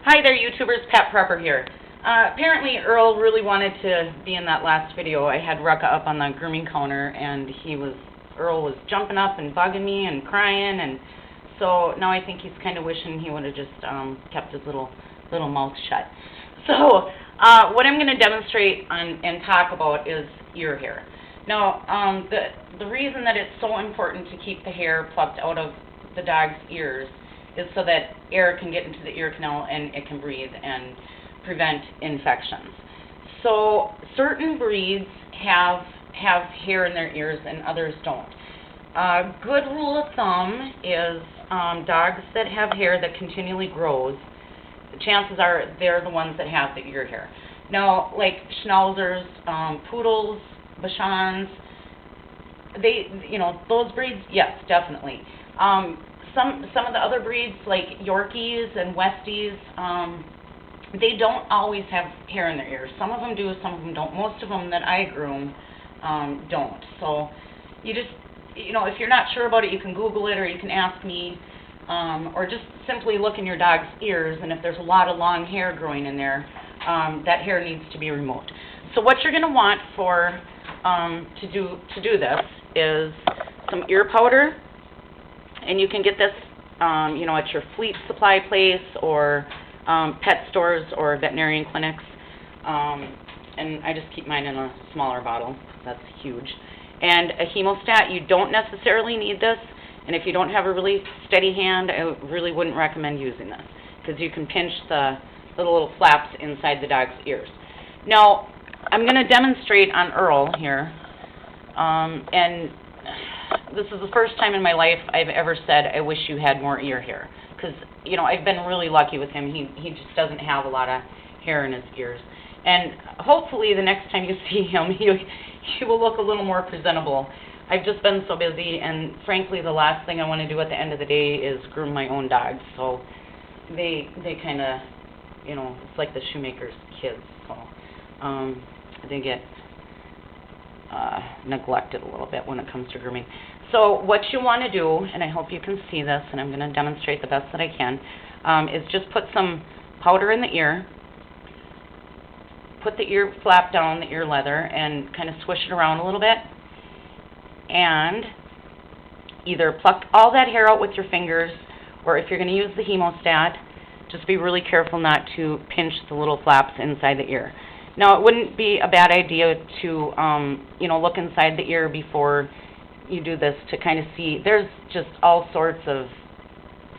Hi there, YouTubers. Pat Prepper here. Apparently, Earl really wanted to be in that last video. I had Rucka up on the grooming counter, and Earl was jumping up and bugging me and crying, and so now I think he's kind of wishing he would have just kept his little mouth shut. So, what I'm going to demonstrate and talk about is ear hair. Now, the reason that it's so important to keep the hair plucked out of the dog's ears is so that air can get into the ear canal and it can breathe and prevent infections. So certain breeds have hair in their ears and others don't. A good rule of thumb is dogs that have hair that continually grows, chances are they're the ones that have the ear hair. Now, like Schnauzers, Poodles, Bichons, those breeds, yes, definitely. Some of the other breeds, like Yorkies and Westies, they don't always have hair in their ears. Some of them do, some of them don't. Most of them that I groom don't. So you just, if you're not sure about it, you can Google it or you can ask me, or just simply look in your dog's ears, and if there's a lot of long hair growing in there, that hair needs to be removed. So what you're going to want for to do this is some ear powder. And you can get this, at your Fleet Supply place or pet stores or veterinarian clinics. And I just keep mine in a smaller bottle. That's huge. And a hemostat, you don't necessarily need this. And if you don't have a really steady hand, I really wouldn't recommend using this because you can pinch the little flaps inside the dog's ears. Now, I'm going to demonstrate on Earl here. And this is the first time in my life I've ever said, I wish you had more ear hair. Because, I've been really lucky with him. He just doesn't have a lot of hair in his ears. And hopefully the next time you see him, he will look a little more presentable. I've just been so busy, and frankly, the last thing I want to do at the end of the day is groom my own dogs. So they kind of, it's like the shoemaker's kids. So they get neglected a little bit when it comes to grooming. So what you want to do, and I hope you can see this, and I'm going to demonstrate the best that I can, is just put some powder in the ear, put the ear flap down, the ear leather, and kind of swish it around a little bit, and either pluck all that hair out with your fingers, or if you're going to use the hemostat, just be really careful not to pinch the little flaps inside the ear. Now, it wouldn't be a bad idea to, look inside the ear before you do this to kind of see. There's just all sorts of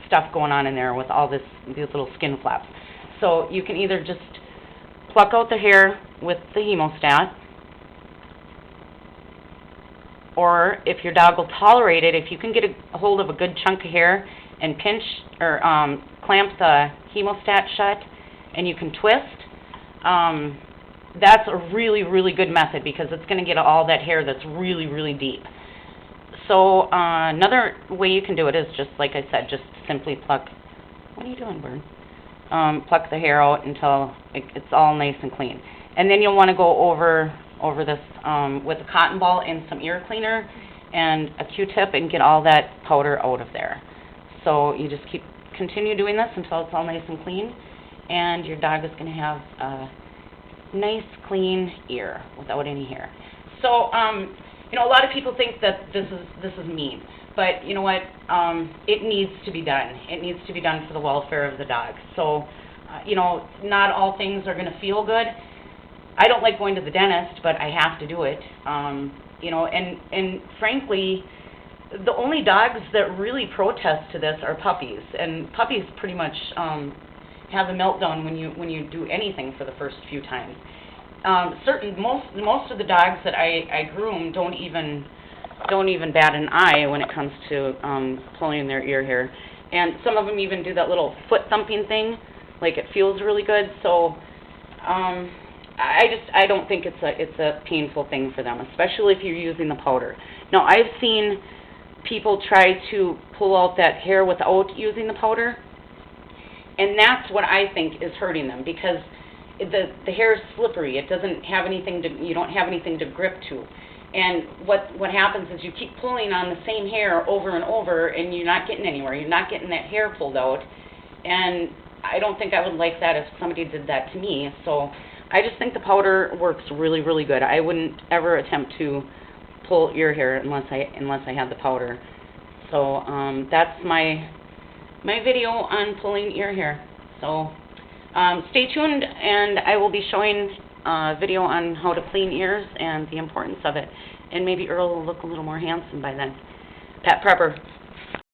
stuff going on in there with all these little skin flaps. So you can either just pluck out the hair with the hemostat, or if your dog will tolerate it, if you can get a hold of a good chunk of hair and pinch or clamp the hemostat shut, and you can twist, that's a really, really good method because it's going to get all that hair that's really, really deep. So another way you can do it is just, like I said, just simply pluck. What are you doing, Bird? Pluck the hair out until it's all nice and clean. And then you'll want to go over this with a cotton ball and some ear cleaner and a Q-tip and get all that powder out of there. So you just continue doing this until it's all nice and clean, and your dog is going to have a nice, clean ear without any hair. So, a lot of people think that this is mean, but you know what? It needs to be done. It needs to be done for the welfare of the dog. So, not all things are going to feel good. I don't like going to the dentist, but I have to do it. And frankly, the only dogs that really protest to this are puppies, and puppies pretty much have a meltdown when you do anything for the first few times. Most of the dogs that I groom don't even bat an eye when it comes to pulling their ear hair, and some of them even do that little foot thumping thing, like it feels really good. So I don't think it's a painful thing for them, especially if you're using the powder. Now, I've seen people try to pull out that hair without using the powder, and that's what I think is hurting them because the hair is slippery. It doesn't have anything you don't have anything to grip to. And what happens is you keep pulling on the same hair over and over, and you're not getting anywhere. You're not getting that hair pulled out. And I don't think I would like that if somebody did that to me. So I just think the powder works really, really good. I wouldn't ever attempt to pull ear hair unless I had the powder. So that's my video on pulling ear hair. So stay tuned, and I will be showing a video on how to clean ears and the importance of it. And maybe Earl will look a little more handsome by then. Pat Prepper.